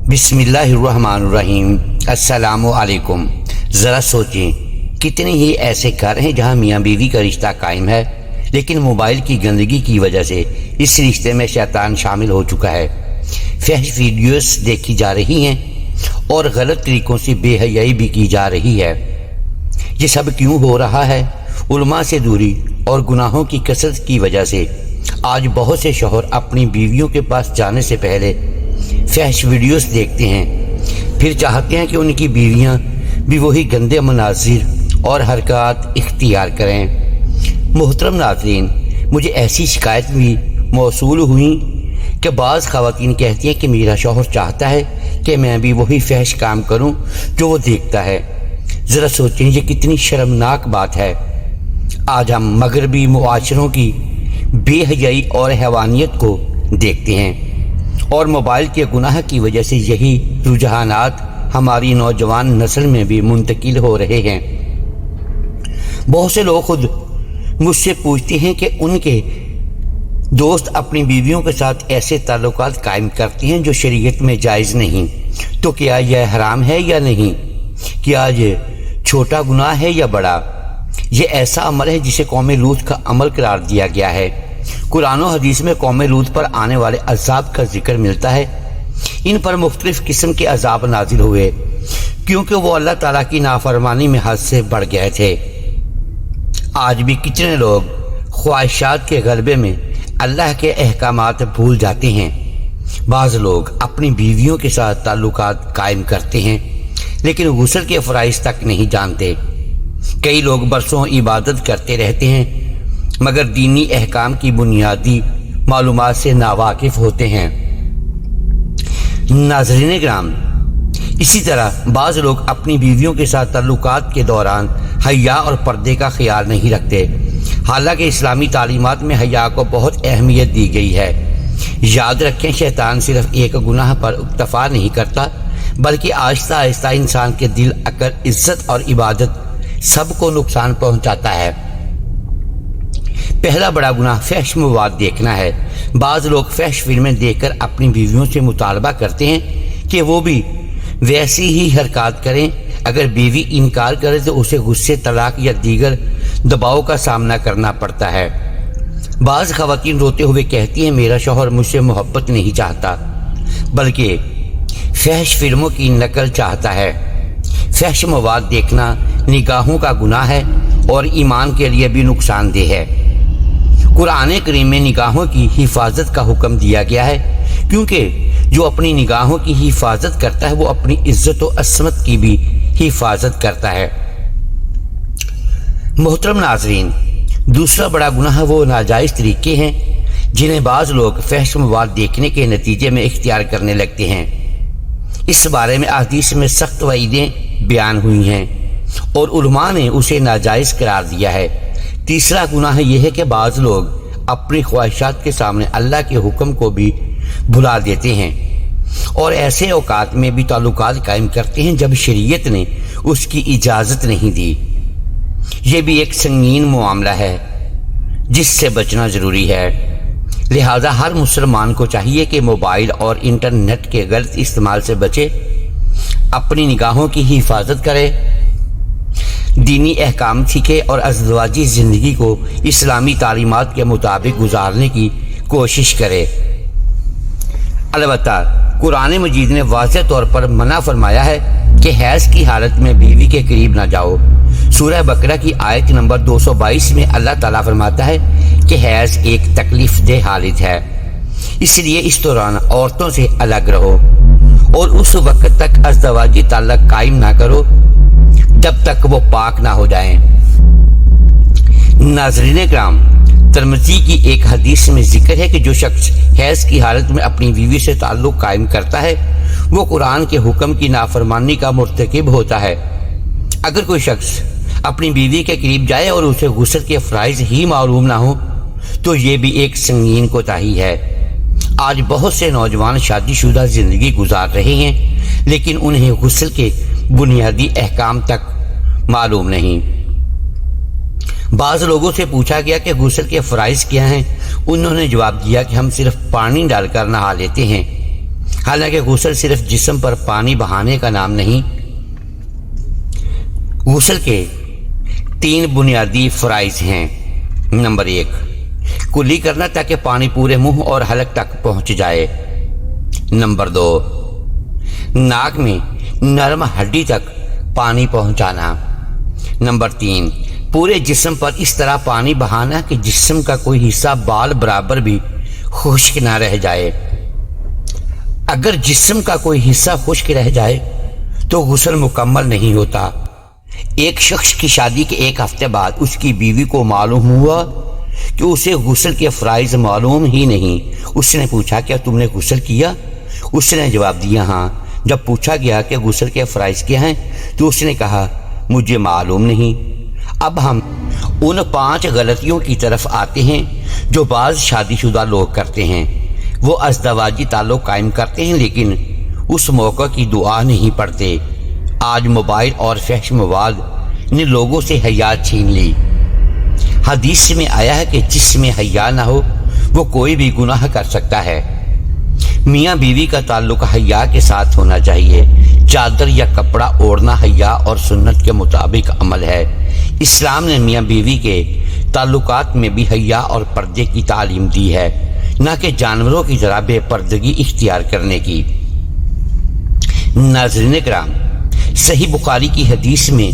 बिस्मिल्लाहिर्रहमानिर्रहीम। अस्सलामु अलैकुम। ज़रा सोचें, कितने ही ऐसे घर हैं जहां मियाँ बीवी का रिश्ता कायम है, लेकिन मोबाइल की गंदगी की वजह से इस रिश्ते में शैतान शामिल हो चुका है। फहश वीडियोस देखी जा रही हैं और गलत तरीक़ों से बेहयाई भी की जा रही है। ये सब क्यों हो रहा है? उलमा से दूरी और गुनाहों की कसरत की वजह से आज बहुत से शौहर अपनी बीवियों के पास जाने से पहले फहश वीडियोस देखते हैं, फिर चाहते हैं कि उनकी बीवियां भी वही गंदे मनाजिर और हरकत इख्तियार करें। मोहतरम नाज़रीन, मुझे ऐसी शिकायत भी मौसूल हुई कि बाज़ ख़वातीन कहती हैं कि मेरा शौहर चाहता है कि मैं भी वही फहश काम करूं जो वो देखता है। ज़रा सोचें, ये कितनी शर्मनाक बात है। आज हम मगरबी मुआशरों की बेहयाई और हैवानियत को देखते हैं और मोबाइल के गुनाह की वजह से यही रुझानात हमारी नौजवान नस्ल में भी मुंतकिल हो रहे हैं। बहुत से लोग खुद मुझसे पूछते हैं कि उनके दोस्त अपनी बीवियों के साथ ऐसे ताल्लुकात कायम करते हैं जो शरीयत में जायज़ नहीं, तो क्या यह हराम है या नहीं? क्या ये छोटा गुनाह है या बड़ा? ये ऐसा अमल है जिसे कौम लूत का अमल करार दिया गया है। कुरान और हदीस में कौम लूत पर आने वाले अज़ाब का जिक्र मिलता है। इन पर मुख्तलिफ किस्म के अज़ाब नाजिल हुए क्योंकि वो अल्लाह ताला की नाफरमानी में हद से बढ़ गए थे। आज भी कितने लोग ख्वाहिशात के गलबे में अल्लाह के अहकामात भूल जाते हैं। बाज़ लोग अपनी बीवियों के साथ ताल्लुकात कायम करते हैं लेकिन गुस्ल के फ़राइज़ तक नहीं जानते। कई लोग बरसों इबादत करते रहते हैं मगर दीनी अहकाम की बुनियादी मालूमात से नावाकिफ होते हैं। नाज़रीन किराम, इसी तरह बाज़ लोग अपनी बीवियों के साथ ताल्लुकात के दौरान हया और पर्दे का ख्याल नहीं रखते, हालांकि इस्लामी तालीमात में हया को बहुत अहमियत दी गई है। याद रखें, शैतान सिर्फ एक गुनाह पर इक्तफा नहीं करता बल्कि आहिस्ता आहिस्ता इंसान के दिल, अकल, इज्जत और इबादत सबको नुकसान पहुंचाता है। पहला बड़ा गुनाह फहश मवाद देखना है। बाज़ लोग फहश फिल्में देखकर अपनी बीवियों से मुतालबा करते हैं कि वो भी वैसी ही हरकत करें। अगर बीवी इनकार करे तो उसे गुस्से, तलाक या दीगर दबाव का सामना करना पड़ता है। बाज़ ख़वातीन रोते हुए कहती हैं, मेरा शौहर मुझसे मोहब्बत नहीं चाहता बल्कि फहश फिल्मों की नकल चाहता है। फहश मवाद देखना निगाहों का गुनाह है और ईमान के लिए भी नुकसानदेह है। कुरान करीम में निगाहों की हिफाजत का हुक्म दिया गया है क्योंकि जो अपनी निगाहों की हिफाजत करता है वो अपनी इज्जत और असमत की भी हिफाजत करता है। मोहतरम नाजरीन, दूसरा बड़ा गुनाह वो नाजायज़ तरीके हैं जिन्हें बाज़ लोग फहश मवाद देखने के नतीजे में इख्तियार करने लगते हैं। इस बारे में हदीस में सख्त वईदें बयान हुई हैं और उलमा ने उसे नाजायज़ करार दिया है। तीसरा गुनाह यह है कि बाज़ लोग अपनी ख्वाहिशात के सामने अल्लाह के हुक्म को भी भुला देते हैं और ऐसे औकात में भी ताल्लुकात कायम करते हैं जब शरीयत ने उसकी इजाज़त नहीं दी। यह भी एक संगीन मामला है जिससे बचना ज़रूरी है। लिहाजा हर मुसलमान को चाहिए कि मोबाइल और इंटरनेट के गलत इस्तेमाल से बचे, अपनी निगाहों की हिफाजत करे, दीनी अहकाम सीखे और अज़वाजी ज़िंदगी को इस्लामी तालीमात के मुताबिक गुजारने की कोशिश करे। अलबत्ता कुरान मजीद ने वाज़ेह तौर पर मना फरमाया है कि हैज़ की हालत में बीवी के करीब ना जाओ। सूरह बकरा की आयत नंबर 222 में अल्लाह ताला फरमाता है कि हैज़ एक तकलीफ देह हालत है, इसलिए इस दौरान औरतों से अलग रहो और उस वक्त तक अज़वाजी ताल्लुक़ कायम ना करो जब तक वो पाक ना हो जाएं। नाज़रीन किराम, तिरमिज़ी की एक हदीस में जिक्र है कि जो शख्स हैज़ की हालत में अपनी बीवी से ताल्लुक़ कायम करता है वो कुरान के हुक्म की नाफरमानी का मुर्तकिब होता है। अगर कोई शख्स अपनी बीवी के करीब जाए और उसे गुस्ल के फ़राइज़ ही मालूम ना हो तो ये भी एक संगीन कोताही है। आज बहुत से नौजवान शादीशुदा ज़िंदगी गुजार रहे हैं लेकिन उन्हें गुस्ल के बुनियादी अहकाम तक मालूम नहीं। बाज़ लोगों से पूछा गया कि गुस्ल के फ़राइज़ क्या हैं। उन्होंने जवाब दिया कि हम सिर्फ पानी डालकर नहा लेते हैं حالانکہ غسل صرف جسم پر پانی بہانے کا نام نہیں، غسل کے 3 بنیادی فرائض ہیں۔ نمبر 1، کلی کرنا تاکہ پانی پورے منہ اور حلق تک پہنچ جائے۔ نمبر 2، ناک میں نرم ہڈی تک پانی پہنچانا۔ نمبر 3، پورے جسم پر اس طرح پانی بہانا کہ جسم کا کوئی حصہ بال برابر بھی خشک نہ رہ جائے۔ اگر جسم کا کوئی حصہ خشک رہ جائے تو غسل مکمل نہیں ہوتا۔ ایک شخص کی شادی کے 1 ہفتے بعد اس کی بیوی کو معلوم ہوا کہ اسے غسل کے فرائض معلوم ہی نہیں۔ اس نے پوچھا کیا تم نے غسل کیا؟ اس نے جواب دیا ہاں۔ جب پوچھا گیا کہ غسل کے فرائض کیا ہیں تو اس نے کہا مجھے معلوم نہیں۔ اب ہم ان 5 غلطیوں کی طرف آتے ہیں جو بعض شادی شدہ لوگ کرتے ہیں۔ وہ ازدواجی تعلق قائم کرتے ہیں لیکن اس موقع کی دعا نہیں پڑھتے۔ آج موبائل اور فحش مواد نے لوگوں سے حیا چھین لی۔ حدیث میں آیا ہے کہ جس میں حیا نہ ہو وہ کوئی بھی گناہ کر سکتا ہے۔ میاں بیوی کا تعلق حیا کے ساتھ ہونا چاہیے۔ چادر یا کپڑا اوڑھنا حیا اور سنت کے مطابق عمل ہے۔ اسلام نے میاں بیوی کے تعلقات میں بھی حیا اور پردے کی تعلیم دی ہے، نہ کہ جانوروں کی طرح بے پردگی اختیار کرنے کی۔ ناظرین کرام، صحیح بخاری کی حدیث میں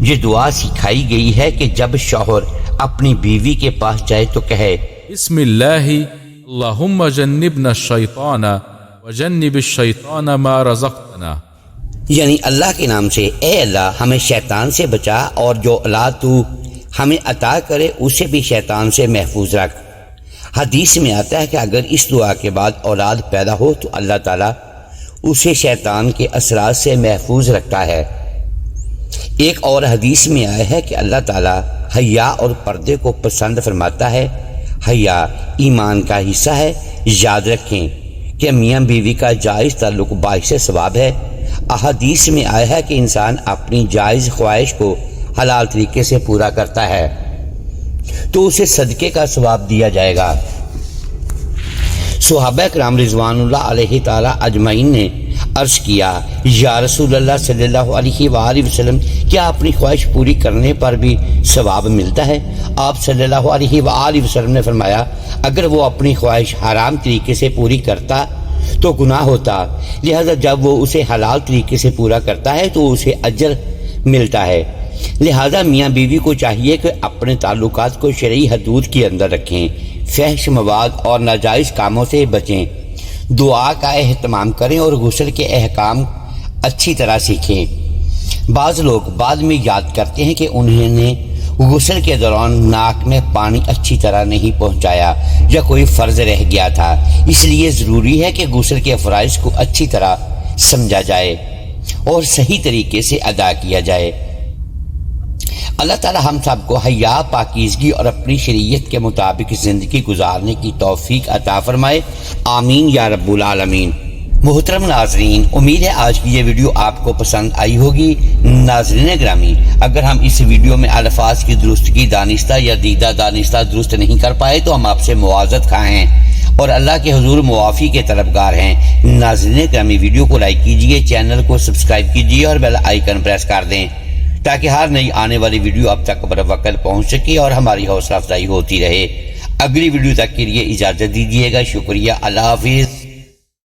یہ دعا سکھائی گئی ہے کہ جب شوہر اپنی بیوی کے پاس جائے تو کہے بسم اللہ اللہم جنبنا الشیطان وجنب الشیطان ما رزقتنا، یعنی اللہ کے نام سے اے اللہ ہمیں شیطان سے بچا اور جو اولاد تو ہمیں عطا کرے اسے بھی شیطان سے محفوظ رکھ۔ حدیث میں آتا ہے کہ اگر اس دعا کے بعد اولاد پیدا ہو تو اللہ تعالیٰ اسے شیطان کے اثرات سے محفوظ رکھتا ہے۔ ایک اور حدیث میں آیا ہے کہ اللہ تعالیٰ حیا اور پردے کو پسند فرماتا ہے۔ حیا ایمان کا حصہ ہے۔ یاد رکھیں کہ میاں بیوی کا جائز تعلق باعث ثواب ہے۔ احادیث میں آیا ہے کہ انسان اپنی جائز خواہش کو حلال طریقے سے پورا کرتا ہے تو اسے صدقے کا ثواب دیا جائے گا۔ صحابہ کرام رضوان اللہ علیہ تعالی اجمعین نے عرض کیا یا رسول اللہ صلی اللہ علیہ وآلہ وسلم، کیا اپنی خواہش پوری کرنے پر بھی ثواب ملتا ہے؟ آپ صلی اللہ علیہ وآلہ وسلم نے فرمایا اگر وہ اپنی خواہش حرام طریقے سے پوری کرتا تو گناہ ہوتا، لہذا جب وہ اسے حلال طریقے سے پورا کرتا ہے تو اسے اجر ملتا ہے۔ لہذا میاں بیوی کو چاہیے کہ اپنے تعلقات کو شرعی حدود کے اندر رکھیں، فحش مواد اور ناجائز کاموں سے بچیں، دعا کا اہتمام کریں اور غسل کے احکام اچھی طرح سیکھیں۔ بعض لوگ بعد میں یاد کرتے ہیں کہ انہوں نے غسل کے دوران ناک میں پانی اچھی طرح نہیں پہنچایا یا کوئی فرض رہ گیا تھا، اس لیے ضروری ہے کہ غسل کے فرائض کو اچھی طرح سمجھا جائے اور صحیح طریقے سے ادا کیا جائے۔ اللہ تعالی ہم سب کو حیا، پاکیزگی اور اپنی شریعت کے مطابق زندگی گزارنے کی توفیق عطا فرمائے، آمین یا رب العالمین۔ محترم ناظرین، امید ہے آج کی یہ ویڈیو آپ کو پسند آئی ہوگی۔ ناظرین گرامی، اگر ہم اس ویڈیو میں الفاظ کی درستگی دانستہ یا دیدہ دانستہ درست نہیں کر پائے تو ہم آپ سے معذرت خواہ ہیں اور اللہ کے حضور معافی کے طلبگار ہیں۔ ناظرین گرامی، ویڈیو کو لائک کیجئے، چینل کو سبسکرائب کیجئے اور بیل آئیکن پریس کر دیں تاکہ ہر نئی آنے والی ویڈیو اب تک بر وقت پہنچ سکے اور ہماری حوصلہ افزائی ہوتی رہے۔ اگلی ویڈیو تک کے لیے اجازت دیجیے گا۔ شکریہ، اللہ حافظ۔